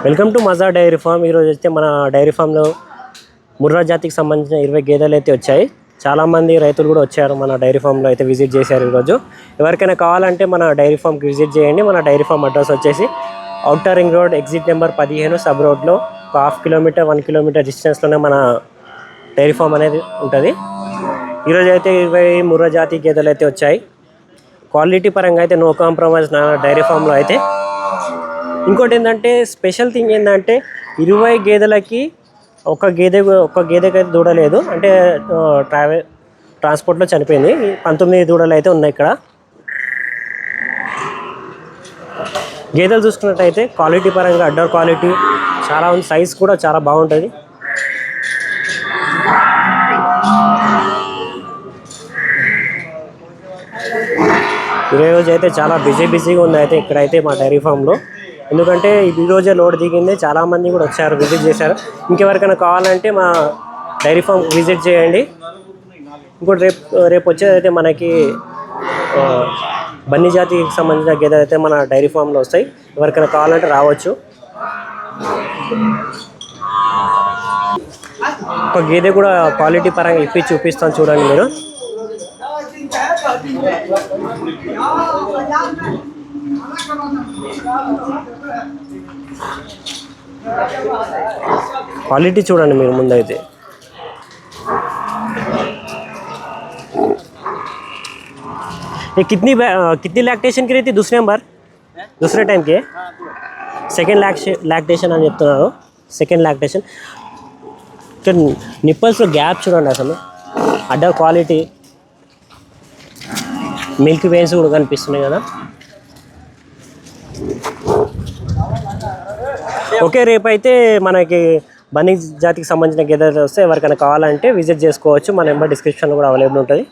Welcome to మజా dairy farm. ఈరోజు అయితే మన డైరీ ఫామ్లో ముర్రా జాతికి సంబంధించిన 20 గేదెలు అయితే వచ్చాయి. చాలామంది రైతులు కూడా వచ్చారు మన డైరీ ఫామ్లో అయితే విజిట్ చేశారు. ఈరోజు ఎవరికైనా కావాలంటే మన డైరీ ఫామ్కి విజిట్ చేయండి. మన డైరీ ఫామ్ అడ్రస్ వచ్చేసి outer ring road exit number 15 sub రోడ్లో 1/2 కిలోమీటర్ 1 కిలోమీటర్ డిస్టెన్స్లోనే మన డైరీ ఫామ్ అనేది ఉంటుంది. ఈరోజు అయితే 20 ముర్రా జాతి గేదెలు అయితే వచ్చాయి. క్వాలిటీ పరంగా అయితే నో కాంప్రమైజ్ నా డైరీ ఫామ్లో అయితే. ఇంకోటి ఏంటంటే స్పెషల్ థింగ్ ఏంటంటే 20 గేదెలకి ఒక గేదెకి అయితే దూడలేదు, అంటే ట్రాన్స్పోర్ట్లో చనిపోయింది. 19 దూడలు అయితే ఉన్నాయి ఇక్కడ. గేదెలు చూసుకున్నట్టయితే క్వాలిటీ పరంగా అడ్డర్ క్వాలిటీ చాలా ఉంది, సైజ్ కూడా చాలా బాగుంటుంది. ఈరోజు అయితే చాలా బిజీగా ఉంది అయితే ఇక్కడైతే మా డైరీ ఫామ్లో. ఎందుకంటే ఈరోజే లోడ్ దిగింది, చాలామంది కూడా వచ్చారు, విజిట్ చేశారు. ఇంకెవరికైనా కావాలంటే మా డైరీ ఫామ్ విజిట్ చేయండి. ఇంకోటి రేపు వచ్చేదైతే మనకి బన్నీ జాతికి సంబంధించిన గేదెలు అయితే మన డైరీ ఫామ్లో వస్తాయి. ఎవరికైనా కావాలంటే రావచ్చు. ఒక గేదె కూడా క్వాలిటీ పరంగా ఇప్పి చూపిస్తాను చూడండి మీరు. क्वालिटी చూడండి మీరు ముందైతే. ये कितनी लैक्टेशन की रहती दूसरे टाइम के सेकेंड लैक्टेशन అని చెప్తున్నారు. Second lactation. నిప్పల్స్లో గ్యాప్ చూడండి, అసలు అడ్డర్ క్వాలిటీ, మిల్క్ వెయిన్స్ కూడా కనిపిస్తున్నాయి కదా. ఓకే, రేపైతే మనకి బన్నీ జాతికి సంబంధించిన గేదెలు వస్తే ఎవరికైనా కావాలంటే విజిట్ చేసుకోవచ్చు. మా నెంబర్ డిస్క్రిప్షన్లో కూడా అవైలబుల్ ఉంటుంది.